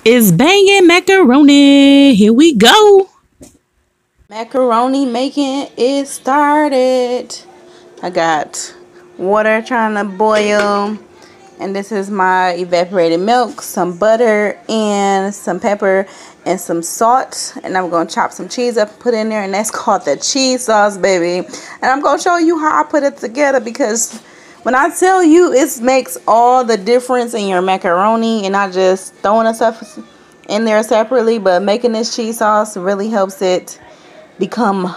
It's banging macaroni. Here we go. Macaroni making is started. I got water trying to boil, and this is my evaporated milk, some butter, and some pepper and some salt. And I'm gonna chop some cheese up and put in there, and that's called the cheese sauce, baby. And I'm gonna show you how I put it together, because when I tell you, it makes all the difference in your macaroni, and not just throwing the stuff in there separately, but making this cheese sauce really helps it become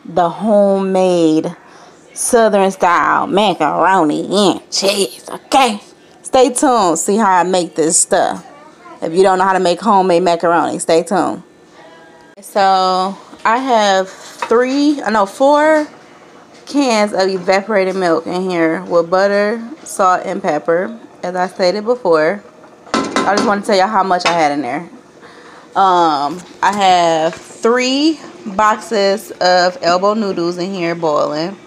the homemade Southern style macaroni and cheese. Okay, stay tuned, see how I make this stuff. If you don't know how to make homemade macaroni, stay tuned. So I have four cans of evaporated milk in here with butter, salt, and pepper, as I stated before. I just want to tell you how much I had in there. I have 3 boxes of elbow noodles in here boiling,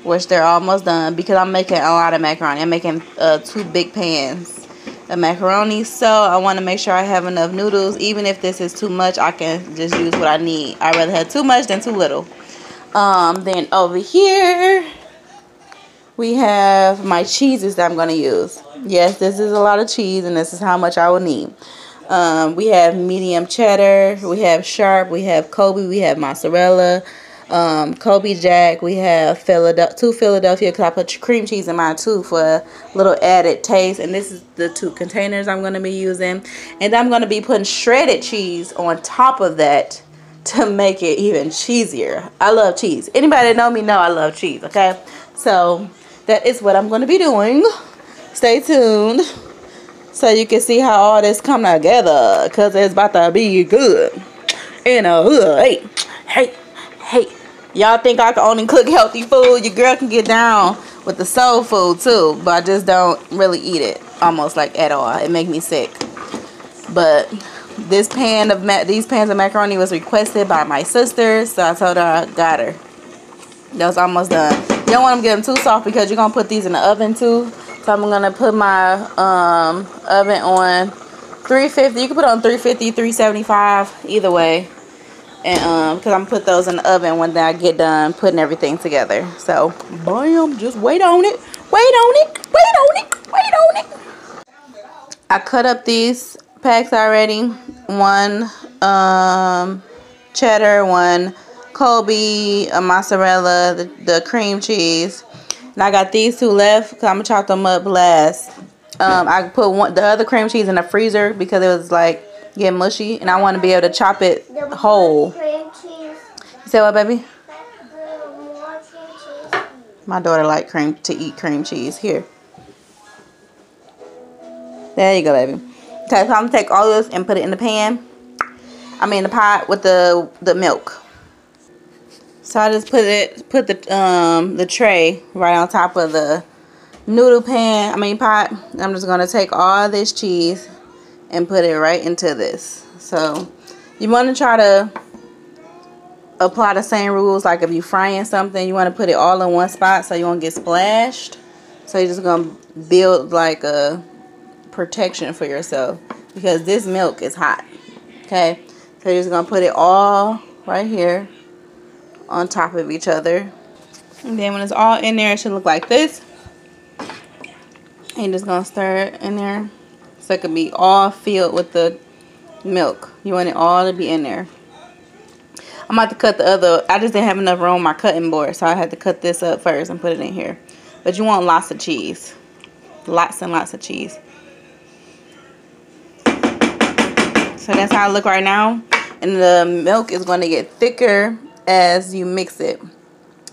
which they're almost done, because I'm making a lot of macaroni. I'm making 2 big pans of macaroni, so I want to make sure I have enough noodles. Even if this is too much, I can just use what I need. I'd rather have too much than too little. Then over here we have my cheeses that I'm going to use. Yes, this is a lot of cheese, and this is how much I will need. We have medium cheddar, we have sharp, we have Kobe, we have mozzarella, Kobe Jack, we have 2 Philadelphia, because I put cream cheese in mine too for a little added taste. And this is the 2 containers I'm going to be using. And I'm going to be putting shredded cheese on top of that to make it even cheesier. I love cheese. Anybody that know me know I love cheese, okay? So that is what I'm going to be doing. Stay tuned so you can see how all this come together, because it's about to be good. Hey. Y'all think I can only cook healthy food? Your girl can get down with the soul food too, but I just don't really eat it almost like at all. It make me sick. But these pans of macaroni was requested by my sister, so I told her I got her. That was almost done. You don't want them to get them too soft, because you're gonna put these in the oven too. So I'm gonna put my oven on 350. You can put it on 350, 375, either way. And because I'm gonna put those in the oven when I get done putting everything together. So bam, just wait on it. Wait on it. I cut up these packs already. 1 cheddar, 1 Kobe, a mozzarella, the cream cheese. And I got these 2 left, because I'm going to chop them up last. I put the other cream cheese in the freezer because it was like getting mushy. And I want to be able to chop it whole. You say what, baby? My daughter likes to eat cream cheese. Here. There you go, baby. Okay, so I'm going to take all this and put it in the pan. I mean the pot with the milk. So I just put the tray right on top of the noodle pot. I'm just gonna take all this cheese and put it right into this. So you want to try to apply the same rules. Like if you're frying something, you want to put it all in one spot so you won't get splashed. So you're just gonna build like a protection for yourself, because this milk is hot. Okay, so you're just gonna put it all right here on top of each other, and then when it's all in there, it should look like this. And you're just gonna stir it in there so it can be all filled with the milk. You want it all to be in there. I'm about to cut the other. I just didn't have enough room on my cutting board, so I had to cut this up first and put it in here. But you want lots of cheese, lots and lots of cheese. So that's how I look right now, and the milk is going to get thicker as you mix it.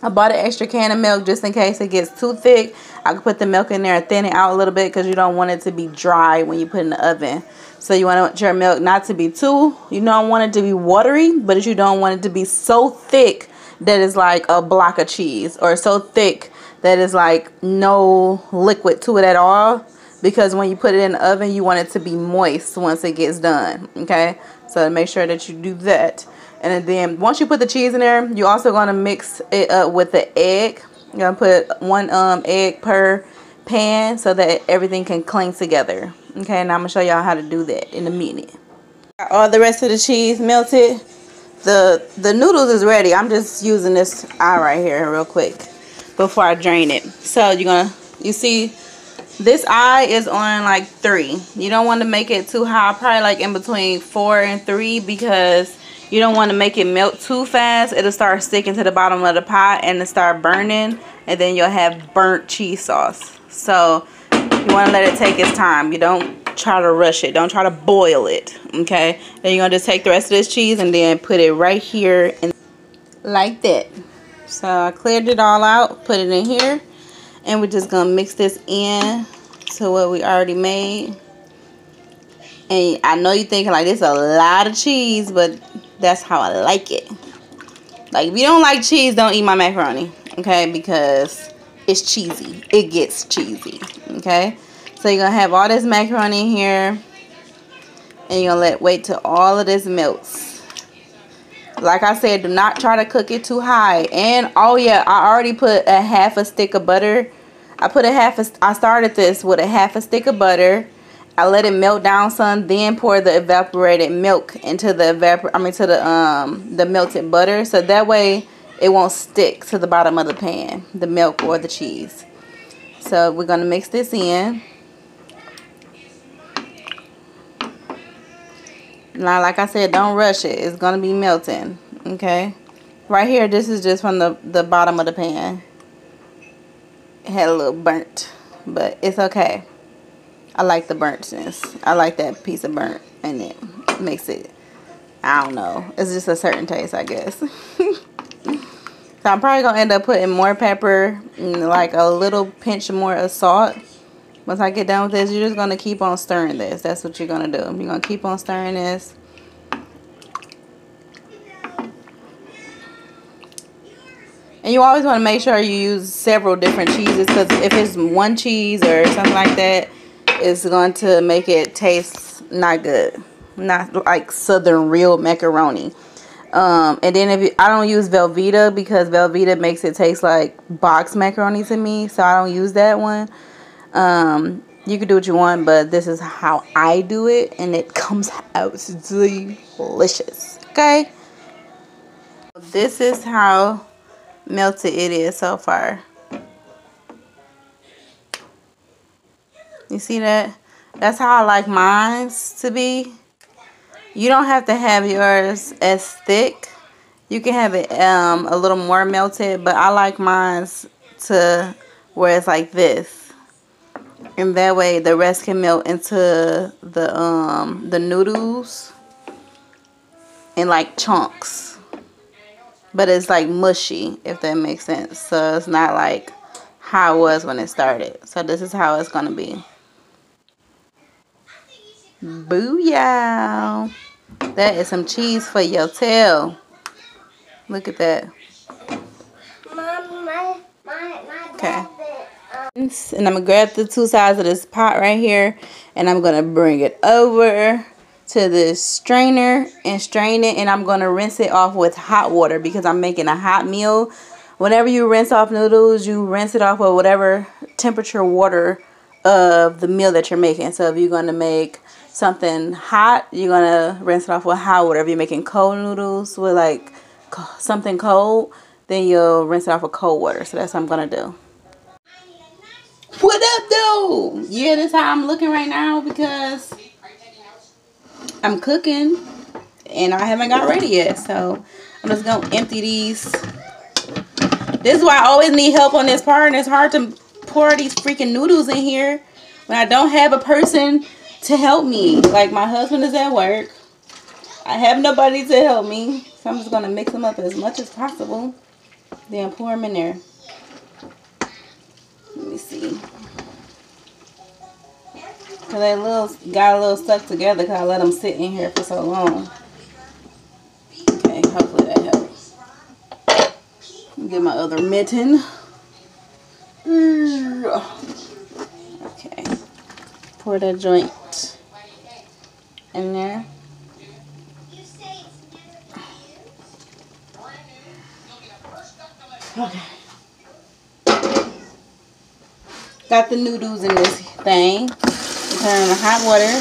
I bought an extra can of milk just in case it gets too thick. I can put the milk in there and thin it out a little bit, because you don't want it to be dry when you put it in the oven. So you want your milk not to be you don't want it to be watery, but you don't want it to be so thick that it's like a block of cheese, or so thick that it's like no liquid to it at all. Because when you put it in the oven, you want it to be moist once it gets done. Okay, so make sure that you do that. And then once you put the cheese in there, you're also going to mix it up with the egg. You're going to put 1 egg per pan so that everything can cling together. Okay, and I'm going to show y'all how to do that in a minute. Got all the rest of the cheese melted. The noodles is ready. I'm just using this eye right here real quick before I drain it. So you see this eye is on like 3. You don't want to make it too high, probably like in between 4 and 3, because you don't want to make it melt too fast. It'll start sticking to the bottom of the pot and it start burning, and then you'll have burnt cheese sauce. So you want to let it take its time. You don't try to rush it. Don't try to boil it. Okay, then you're gonna just take the rest of this cheese and then put it right here and like that. So I cleared it all out, put it in here, and we're just gonna mix this in to what we already made. And I know you're thinking like, this is a lot of cheese, but that's how I like it. Like, if you don't like cheese, don't eat my macaroni, okay? Because it's cheesy. It gets cheesy, okay? So you're gonna have all this macaroni in here, and you're gonna wait till all of this melts. Like I said, do not try to cook it too high. And oh yeah, I already put a half a stick of butter. I started this with a half a stick of butter. I let it melt down some, then pour the evaporated milk into the the melted butter, so that way it won't stick to the bottom of the pan, the milk or the cheese. So we're gonna mix this in. Now, like I said, don't rush it. It's gonna be melting. Okay. Right here, this is just from the bottom of the pan. It had a little burnt, but it's okay. I like the burntness. I like that piece of burnt, and it makes it, I don't know, it's just a certain taste, I guess. So I'm probably gonna end up putting more pepper and like a little pinch more of salt. Once I get done with this, you're just gonna keep on stirring this. That's what you're gonna do. You're gonna keep on stirring this. And you always want to make sure you use several different cheeses, because if it's one cheese or something like that, it's going to make it taste not good. Not like Southern real macaroni. And then I don't use Velveeta, because Velveeta makes it taste like box macaroni to me. So I don't use that one. You can do what you want, but this is how I do it, and it comes out delicious. Okay? This is how melted it is so far. You see that? That's how I like mine to be. You don't have to have yours as thick. You can have it a little more melted, but I like mine to where it's like this. And that way the rest can melt into the noodles in like chunks. But it's like mushy, if that makes sense. So it's not like how it was when it started. So this is how it's going to be. Booyah! That is some cheese for your tail. Look at that. Okay. And I'm going to grab the 2 sides of this pot right here. And I'm going to bring it over to this strainer and strain it, and I'm going to rinse it off with hot water, because I'm making a hot meal. Whenever you rinse off noodles, you rinse it off with whatever temperature water of the meal that you're making. So if you're going to make something hot, you're going to rinse it off with hot water. If you're making cold noodles with like something cold, then you'll rinse it off with cold water. So that's what I'm going to do. What up, though? Yeah, this is how I'm looking right now, because I'm cooking and I haven't got ready yet. So I'm just going to empty these. This is why I always need help on this part. And it's hard to pour these freaking noodles in here when I don't have a person to help me. Like, my husband is at work. I have nobody to help me. So I'm just going to mix them up as much as possible. Then pour them in there. Let me see. Cause they got a little stuck together, because I let them sit in here for so long. Okay, hopefully that helps. Get my other mitten. Okay, pour that joint in there. Okay. Got the noodles in this thing. Turn on the hot water.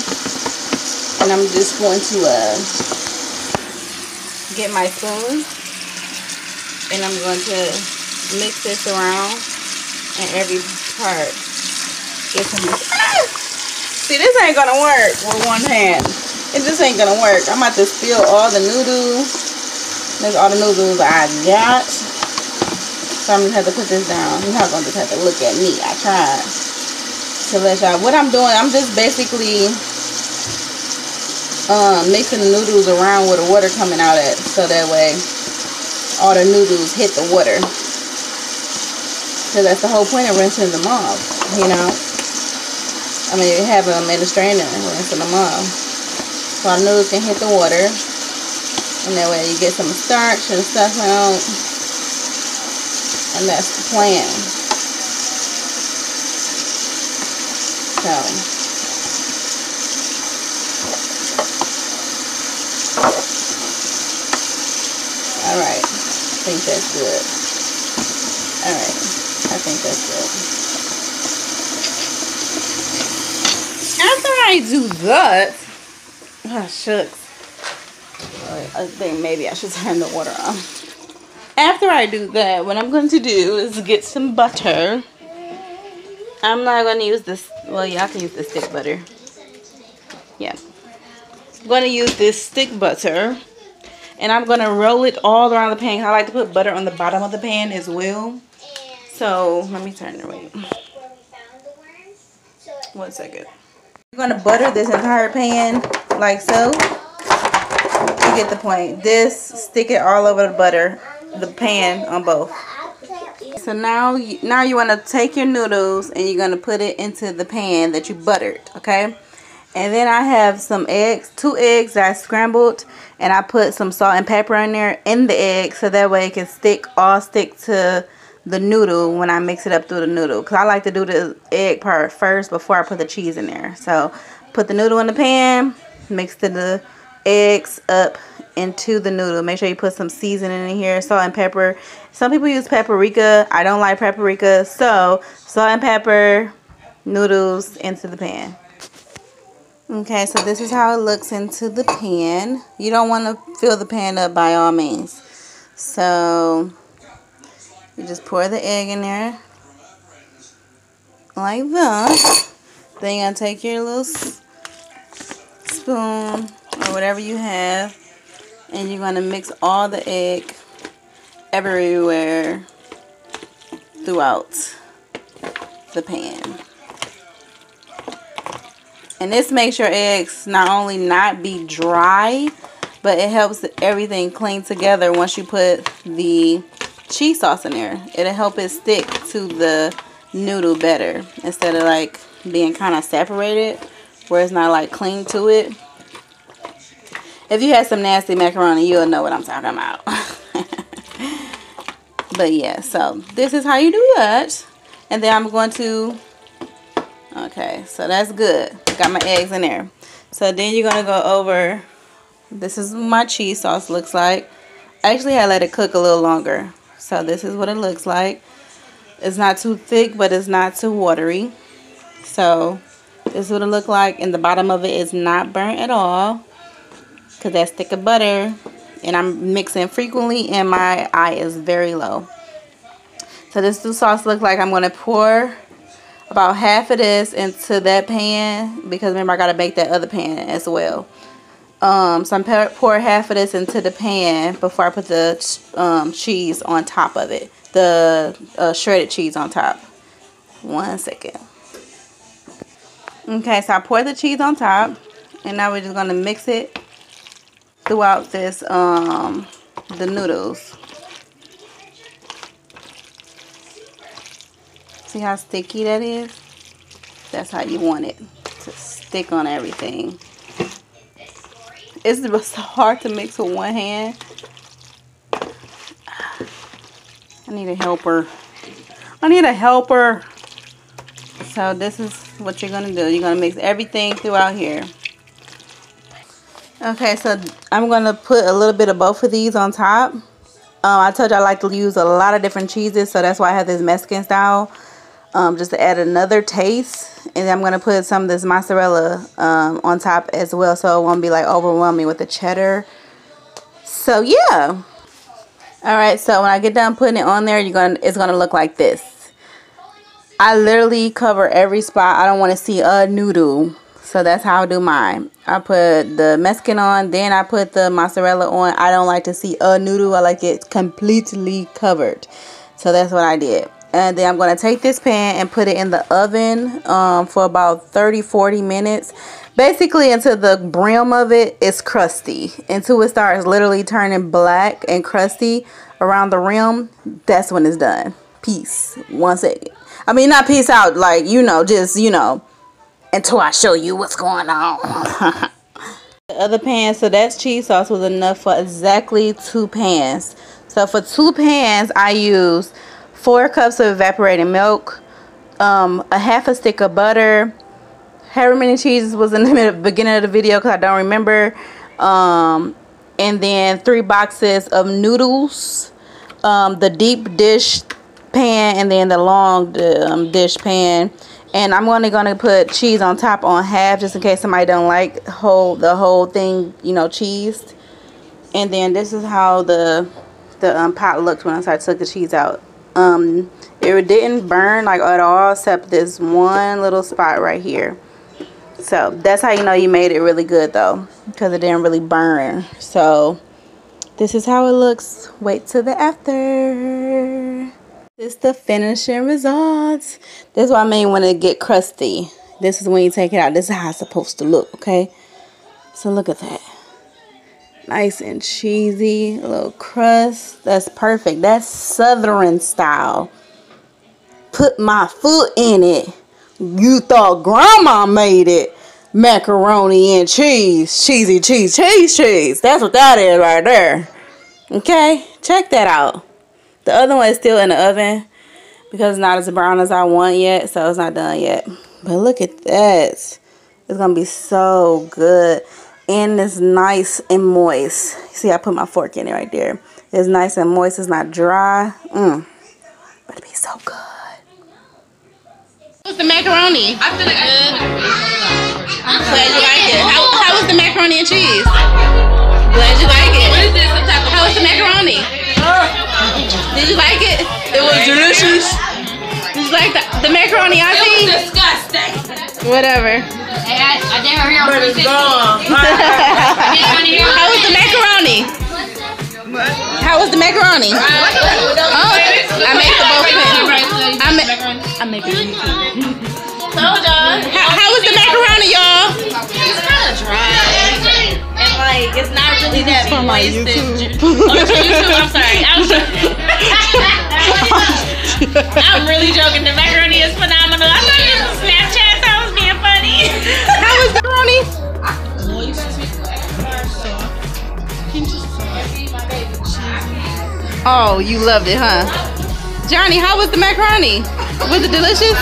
And I'm just going to get my spoon, and I'm going to mix this around in every part. Get some. See, this ain't gonna work with one hand. It just ain't gonna work. I'm about to spill all the noodles. There's all the noodles I got. So I'm gonna have to put this down. You're not gonna just have to look at me. I tried to let y'all. What I'm doing, I'm just basically mixing the noodles around where the water coming out at, so that way all the noodles hit the water. So that's the whole point of rinsing them off, you know. I mean, having them in the strainer and rinsing them off, so all the noodles can hit the water, and that way you get some starch and stuff out, and that's the plan. So. Alright, I think that's good. Alright, I think that's good. After I do that, oh shucks, I think maybe I should turn the water on. After I do that, what I'm going to do is get some butter. I'm not going to use this, well, y'all can use the stick butter. Yeah. I'm going to use this stick butter. And I'm going to roll it all around the pan. I like to put butter on the bottom of the pan as well. So, let me turn it right. 1 second. You're going to butter this entire pan like so. You get the point. Stick it all over the butter, the pan on both. So now you want to take your noodles and you're going to put it into the pan that you buttered, okay? And then I have some eggs, 2 eggs that I scrambled, and I put some salt and pepper in there in the egg, so that way it can stick to the noodle when I mix it up through the noodle. Because I like to do the egg part first before I put the cheese in there. So put the noodle in the pan, mix the eggs up into the noodle. Make sure you put some seasoning in here, salt and pepper. Some people use paprika. I don't like paprika, so salt and pepper, noodles into the pan. Okay, so this is how it looks into the pan. You don't want to fill the pan up by all means. So you just pour the egg in there like that. Then you're going to take your little spoon or whatever you have, and you're going to mix all the egg everywhere throughout the pan. And this makes your eggs not only not be dry, but it helps everything cling together once you put the cheese sauce in there. It'll help it stick to the noodle better instead of like being kind of separated where it's not like cling to it. If you had some nasty macaroni, you'll know what I'm talking about. But yeah, so this is how you do that. And then I'm going to... Okay, so that's good. Got my eggs in there. So then you're going to go over, this is what my cheese sauce looks like. Actually, I let it cook a little longer. So this is what it looks like. It's not too thick, but it's not too watery. So this is what it looks like. And the bottom of it is not burnt at all, because that stick of butter. And I'm mixing frequently, and my eye is very low. So this is the sauce looks like. I'm going to pour about half of this into that pan, because remember I got to bake that other pan as well. So I'm pour half of this into the pan before I put the cheese on top of it, the shredded cheese on top. 1 second. Okay, so I pour the cheese on top, and now we're just gonna mix it throughout this the noodles. See how sticky that is? That's how you want it to stick on everything. It's hard to mix with one hand. I need a helper. I need a helper. So this is what you're going to do. You're going to mix everything throughout here. Okay, so I'm going to put a little bit of both of these on top. I told you I like to use a lot of different cheeses, so that's why I have this Mexican style just to add another taste. And I'm going to put some of this mozzarella on top as well, so it won't be like overwhelming with the cheddar. So yeah. Alright, so when I get done putting it on there, it's gonna look like this. I literally cover every spot. I don't want to see a noodle. So that's how I do mine. I put the Mexican on, then I put the mozzarella on. I don't like to see a noodle. I like it completely covered. So that's what I did. And then I'm going to take this pan and put it in the oven for about 30-40 minutes. Basically until the brim of it is crusty. Until it starts literally turning black and crusty around the rim. That's when it's done. Peace. 1 second. I mean, not peace out, like, you know, just, you know, until I show you what's going on. The other pan, so that's cheese sauce, was enough for exactly 2 pans. So for 2 pans, I used 4 cups of evaporated milk, a half a stick of butter. However many cheeses was in the beginning of the video because I don't remember. And then 3 boxes of noodles, the deep dish pan, and then the long dish pan. And I'm only going to put cheese on top on half just in case somebody don't like the whole thing, you know, cheesed. And then this is how the pot looked when I took the cheese out. It didn't burn like at all except this one little spot right here. So that's how you know you made it really good though, because it didn't really burn. So this is how it looks. Wait till the after. This is the finishing results. This is what I mean when it get crusty. This is when you take it out. This is how it's supposed to look, okay? So look at that. Nice and cheesy, a little crust. That's perfect. That's Southern style. Put my foot in it. You thought grandma made it. Macaroni and cheese. Cheesy cheese, cheese, cheese. That's what that is right there. Okay? Check that out. The other one is still in the oven because it's not as brown as I want yet, so it's not done yet. But look at that. It's going to be so good. And it's nice and moist. See, I put my fork in it right there. It's nice and moist. It's not dry. But it'll be so good. What's the macaroni? I feel good. I'm glad you like it. How was the macaroni and cheese? Glad you like it. What is this? Some type of How was the macaroni? Did you like it? It was delicious. Did you like the macaroni, It Auntie? was disgusting. Whatever. Hey, I didn't hear But it's gone. How was the macaroni? How was the macaroni? Oh, I make the both pans. I make it. Told y'all. How was the macaroni, y'all? It's kind of dry. And like, it's not really that from my moist. YouTube. Oh, it's from YouTube? I'm sorry. I'm really joking. The macaroni is phenomenal. I thought you was Snapchat, so I was being funny. How was the macaroni? Oh, you loved it, huh? Johnny, how was the macaroni? Was it delicious?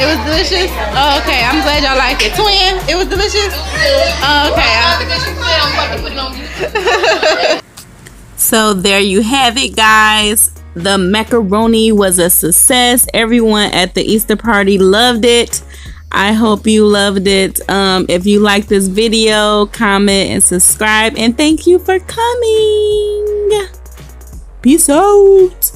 It was delicious? Oh, okay. I'm glad y'all like it. Twin, it was delicious? Oh, okay. So there you have it, guys. The macaroni was a success. Everyone at the Easter party loved it. I hope you loved it. If you like this video, comment and subscribe. And thank you for coming. Peace out.